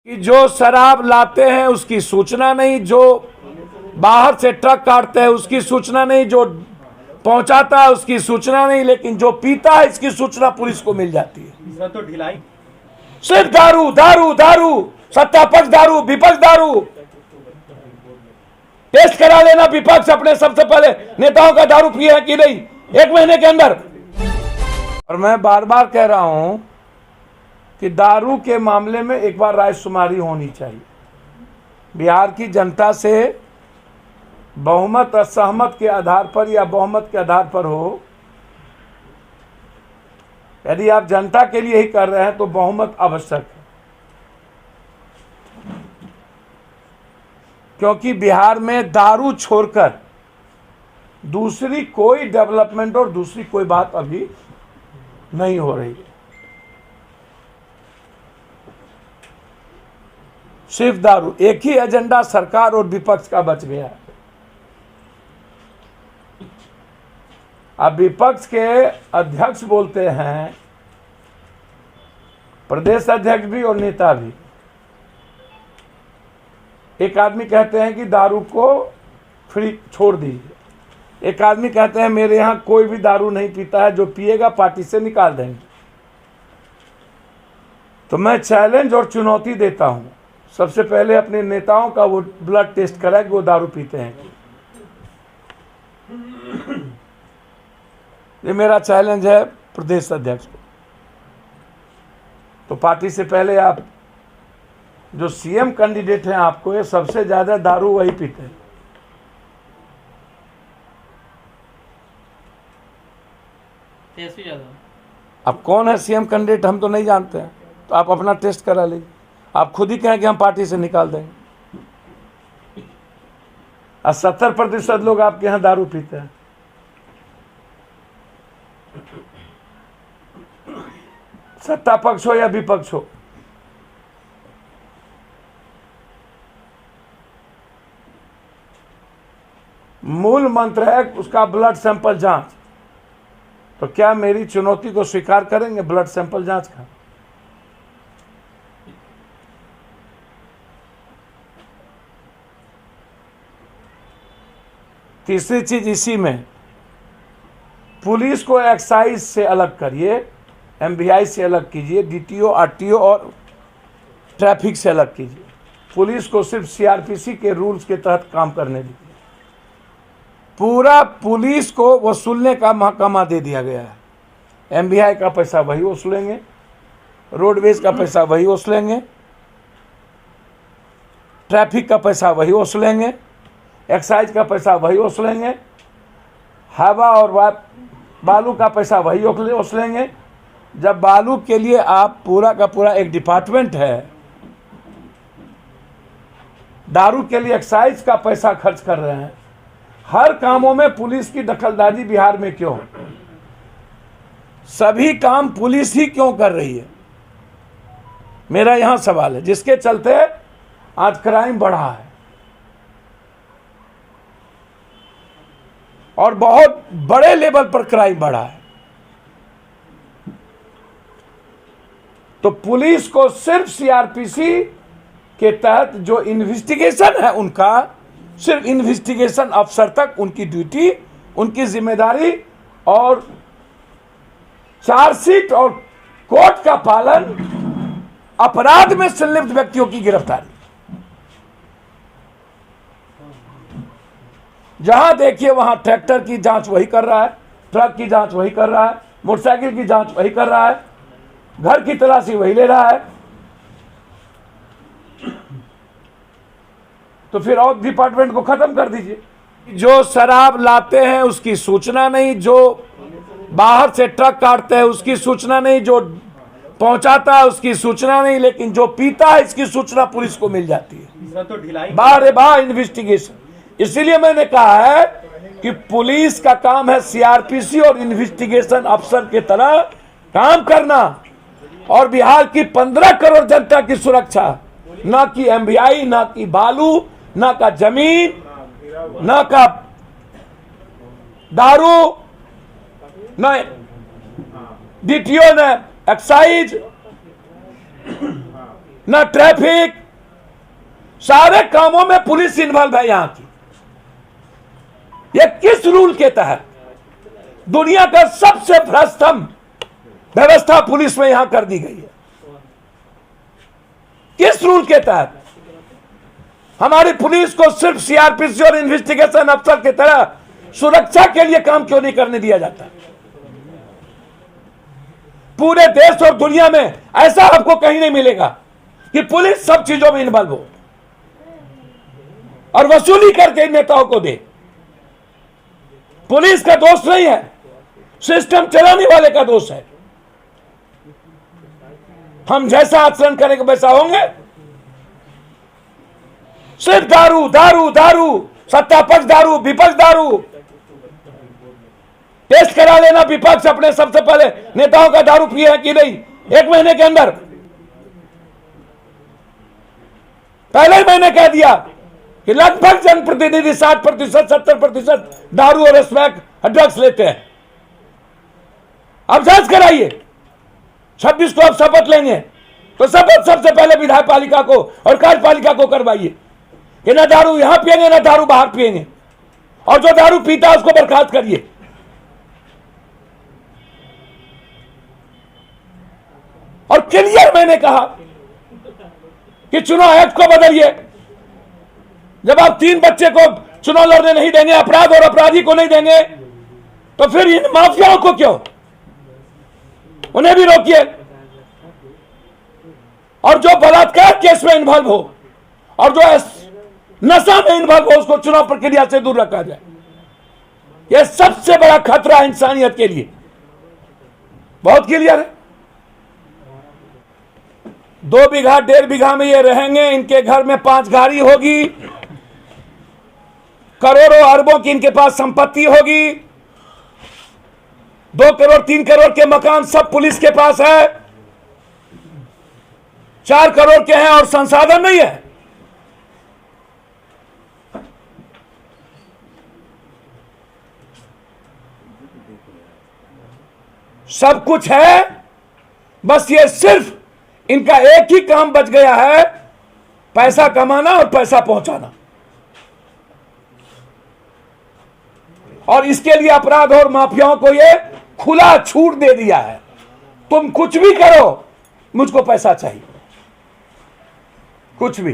कि जो शराब लाते हैं उसकी सूचना नहीं, जो बाहर से ट्रक काटते हैं उसकी सूचना नहीं, जो पहुंचाता है उसकी सूचना नहीं, लेकिन जो पीता है इसकी सूचना पुलिस को मिल जाती है। तो ढिलाई सिर्फ दारू दारू दारू, सत्ता पक्ष दारू, विपक्ष दारू। टेस्ट करा लेना विपक्ष अपने सबसे पहले नेताओं का दारू पिए है कि नहीं 1 महीने के अंदर। और मैं बार बार कह रहा हूं कि दारू के मामले में एक बार रायशुमारी होनी चाहिए। बिहार की जनता से बहुमत असहमत के आधार पर या बहुमत के आधार पर हो, यदि आप जनता के लिए ही कर रहे हैं तो बहुमत आवश्यक है, क्योंकि बिहार में दारू छोड़कर दूसरी कोई डेवलपमेंट और दूसरी कोई बात अभी नहीं हो रही है। सिर्फ दारू, एक ही एजेंडा सरकार और विपक्ष का बच गया है। अब विपक्ष के अध्यक्ष बोलते हैं, प्रदेश अध्यक्ष भी और नेता भी। एक आदमी कहते हैं कि दारू को फ्री छोड़ दीजिए, एक आदमी कहते हैं मेरे यहां कोई भी दारू नहीं पीता है, जो पिएगा पार्टी से निकाल देंगे। तो मैं चैलेंज और चुनौती देता हूं, सबसे पहले अपने नेताओं का वो ब्लड टेस्ट कराए कि वो दारू पीते हैं। ये मेरा चैलेंज है प्रदेश अध्यक्ष को। तो पार्टी से पहले आप जो सीएम कैंडिडेट हैं, आपको ये सबसे ज्यादा दारू वही पीते हैं। अब कौन है सीएम कैंडिडेट हम तो नहीं जानते हैं, तो आप अपना टेस्ट करा लीजिए। आप खुद ही कहें कि हम पार्टी से निकाल देंगे। 70% लोग आपके यहां दारू पीते हैं। सत्ता पक्ष हो या विपक्ष हो, मूल मंत्र है उसका ब्लड सैंपल जांच। तो क्या मेरी चुनौती को स्वीकार करेंगे ब्लड सैंपल जांच का? तीसरी चीज इसी में, पुलिस को एक्साइज से अलग करिए, एमवीआई से अलग कीजिए, डीटीओ, आरटीओ और ट्रैफिक से अलग कीजिए। पुलिस को सिर्फ सीआरपीसी के रूल्स के तहत काम करने दीजिए। पूरा पुलिस को वसूलने का महकमा दे दिया गया है। एमवीआई का पैसा वही वसूलेंगे, रोडवेज का पैसा वही वसूलेंगे, ट्रैफिक का पैसा वही वसूलेंगे, एक्साइज का पैसा वही वसूलेंगे, हवा और बालू का पैसा वही वसूलेंगे। जब बालू के लिए आप पूरा का पूरा एक डिपार्टमेंट है, दारू के लिए एक्साइज का पैसा खर्च कर रहे हैं, हर कामों में पुलिस की दखलंदाजी बिहार में क्यों? सभी काम पुलिस ही क्यों कर रही है? मेरा यहां सवाल है, जिसके चलते आज क्राइम बढ़ा है और बहुत बड़े लेवल पर क्राइम बढ़ा है। तो पुलिस को सिर्फ सीआरपीसी के तहत जो इन्वेस्टिगेशन है, उनका सिर्फ इन्वेस्टिगेशन अफसर तक उनकी ड्यूटी, उनकी जिम्मेदारी और चार्जशीट और कोर्ट का पालन, अपराध में संलिप्त व्यक्तियों की गिरफ्तारी। जहां देखिए वहां ट्रैक्टर की जांच वही कर रहा है, ट्रक की जांच वही कर रहा है, मोटरसाइकिल की जांच वही कर रहा है, घर की तलाशी वही ले रहा है। तो फिर और डिपार्टमेंट को खत्म कर दीजिए। जो शराब लाते हैं उसकी सूचना नहीं, जो बाहर से ट्रक काटते हैं उसकी सूचना नहीं, जो पहुंचाता है उसकी सूचना नहीं, लेकिन जो पीता है इसकी सूचना पुलिस को मिल जाती है। तो ढिलाई बार इन्वेस्टिगेशन। इसीलिए मैंने कहा है कि पुलिस का काम है सीआरपीसी और इन्वेस्टिगेशन अफसर की तरह काम करना, और बिहार की 15 करोड़ जनता की सुरक्षा, ना कि एमवीआई, ना कि बालू, ना का जमीन, ना का दारू, ना डीटीओ, ना एक्साइज, ना ट्रैफिक, सारे कामों में पुलिस इन्वॉल्व है यहां की। ये किस रूल के तहत? दुनिया का सबसे भ्रष्टतम व्यवस्था पुलिस में यहां कर दी गई है। किस रूल के तहत? हमारी पुलिस को सिर्फ सीआरपीसी और इन्वेस्टिगेशन अफसर की तरह सुरक्षा के लिए काम क्यों नहीं करने दिया जाता? पूरे देश और दुनिया में ऐसा आपको कहीं नहीं मिलेगा कि पुलिस सब चीजों में इन्वॉल्व हो और वसूली करके इन नेताओं को दे। पुलिस का दोष नहीं है, सिस्टम चलाने वाले का दोष है। हम जैसा आचरण करेंगे वैसा होंगे। सिर्फ दारू दारू दारू, सत्ता पक्ष दारू, विपक्ष दारू। टेस्ट करा लेना विपक्ष अपने सबसे पहले नेताओं का दारू पिए है कि नहीं, 1 महीने के अंदर। पहले ही मैंने कह दिया कि लगभग जनप्रतिनिधि 60%, 70% दारू और स्मैक ड्रग्स लेते हैं। अब जांच कराइए। 26 को अब शपथ लेंगे तो शपथ सबसे पहले विधायक पालिका को और कार्यपालिका को करवाइए कि ना दारू यहां पिएंगे ना दारू बाहर पिएंगे, और जो दारू पीता है उसको बर्खास्त करिए। और क्लियर मैंने कहा कि चुनाव एक्ट को बदलिए। जब आप 3 बच्चे को चुनाव लड़ने नहीं देंगे, अपराध और अपराधी को नहीं देंगे, तो फिर इन माफियाओं को क्यों? उन्हें भी रोकिए। और जो बलात्कार केस में इन्वॉल्व हो और जो नशा में इन्वॉल्व हो उसको चुनाव प्रक्रिया से दूर रखा जाए। यह सबसे बड़ा खतरा है इंसानियत के लिए। बहुत क्लियर है। 2 बीघा 1.5 बीघा में ये रहेंगे। इनके घर में 5 गाड़ी होगी, करोड़ों अरबों की इनके पास संपत्ति होगी, 2 करोड़ 3 करोड़ के मकान सब पुलिस के पास है, 4 करोड़ के हैं और संसाधन नहीं है। सब कुछ है, बस ये सिर्फ इनका एक ही काम बच गया है, पैसा कमाना और पैसा पहुंचाना। और इसके लिए अपराध और माफियाओं को ये खुला छूट दे दिया है। तुम कुछ भी करो, मुझको पैसा चाहिए, कुछ भी।